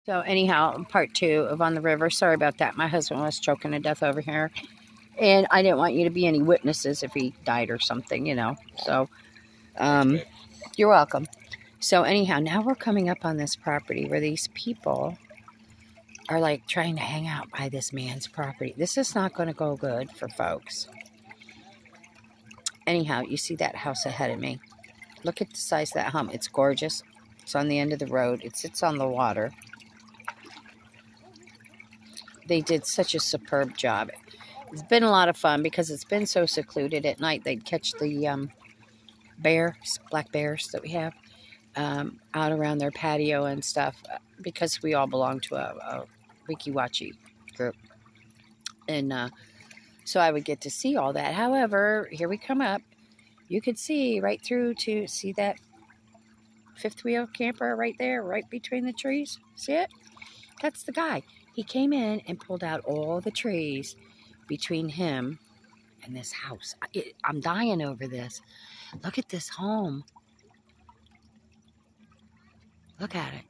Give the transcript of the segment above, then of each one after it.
So anyhow, part 2 of On the River. Sorry about that. My husband was choking to death over here. And I didn't want you to be any witnesses if he died or something, you know. So, you're welcome. So anyhow, now we're coming up on this property where these people are like trying to hang out by this man's property. This is not going to go good for folks. Anyhow, you see that house ahead of me. Look at the size of that home. It's gorgeous. It's on the end of the road. It sits on the water. They did such a superb job. It's been a lot of fun because it's been so secluded. At night, they'd catch the black bears that we have out around their patio and stuff because we all belong to a Wikiwachi group. And so I would get to see all that. However, here we come up. You could see right through to see that fifth wheel camper right there, right between the trees. See it? That's the guy. He came in and pulled out all the trees between him and this house. I'm dying over this. Look at this home. Look at it.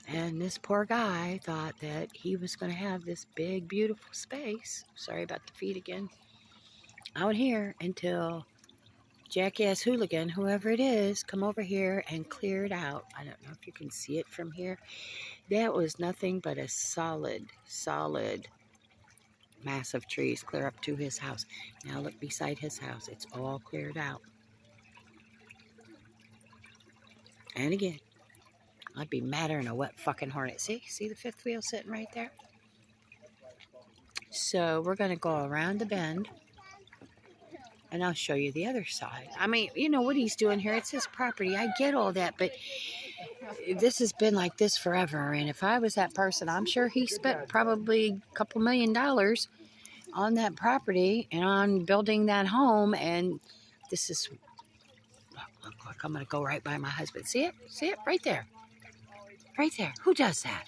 And this poor guy thought that he was going to have this big, beautiful space. Sorry about the feet again. Out here until jackass hooligan, whoever it is, come over here and clear it out. I don't know if you can see it from here. That was nothing but a solid mass of trees clear up to his house. Now look beside his house. It's all cleared out. And again, I'd be madder than a wet fucking hornet. See the fifth wheel sitting right there? So we're going to go around the bend. And I'll show you the other side. I mean, you know what he's doing here. It's his property. I get all that. But this has been like this forever. And if I was that person, I'm sure he spent probably a couple $1 million on that property and on building that home. And this is... Look, I'm going to go right by my husband. See it? See it? Right there. Right there. Who does that?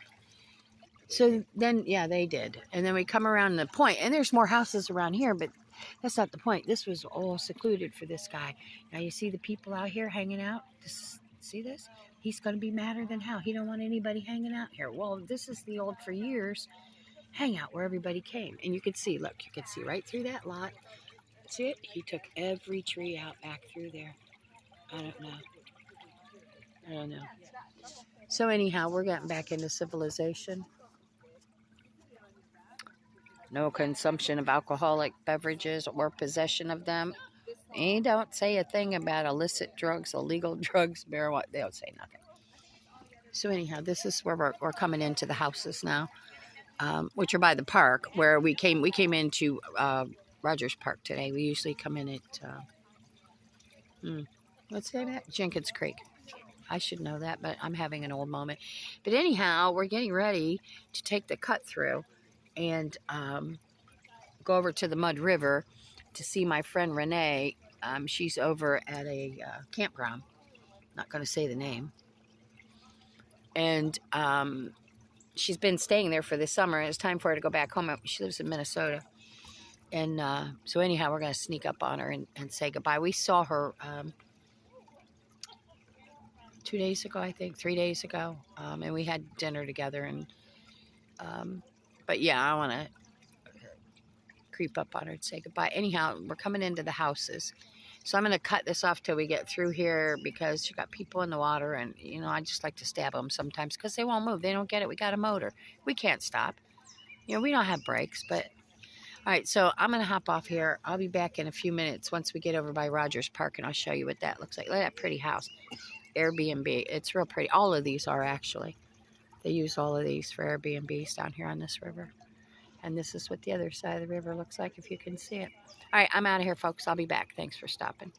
So then, yeah, they did. And then we come around the point. And there's more houses around here, but that's not the point. This was all secluded for this guy. Now you see the people out here hanging out? See this? He's going to be madder than hell. He don't want anybody hanging out here. Well, this is the old for years hangout where everybody came. And you could see, look, you could see right through that lot. See it? He took every tree out back through there. I don't know. So anyhow, we're getting back into civilization. No consumption of alcoholic beverages or possession of them. They don't say a thing about illicit drugs, illegal drugs, marijuana. They don't say nothing. So anyhow, this is where we're coming into the houses now, which are by the park where we came into Rogers Park today. We usually come in at, what's the name of that? Jenkins Creek. I should know that, but I'm having an old moment. But anyhow, we're getting ready to take the cut through and go over to the Mud River to see my friend Renee. She's over at a campground. Not going to say the name. And she's been staying there for the summer. And it's time for her to go back home. She lives in Minnesota. And so anyhow, we're going to sneak up on her and say goodbye. We saw her 2 days ago, I think, 3 days ago. And we had dinner together. And but yeah, I want to creep up on her and say goodbye. Anyhow, we're coming into the houses. So I'm going to cut this off till we get through here because you got people in the water. And, you know, I just like to stab them sometimes because they won't move. They don't get it. We got a motor. We can't stop. You know, we don't have brakes, but... All right, so I'm going to hop off here. I'll be back in a few minutes once we get over by Rogers Park, and I'll show you what that looks like. Look at that pretty house. Airbnb. It's real pretty. All of these are, actually. They use all of these for Airbnbs down here on this river. And this is what the other side of the river looks like, if you can see it. All right, I'm out of here, folks. I'll be back. Thanks for stopping.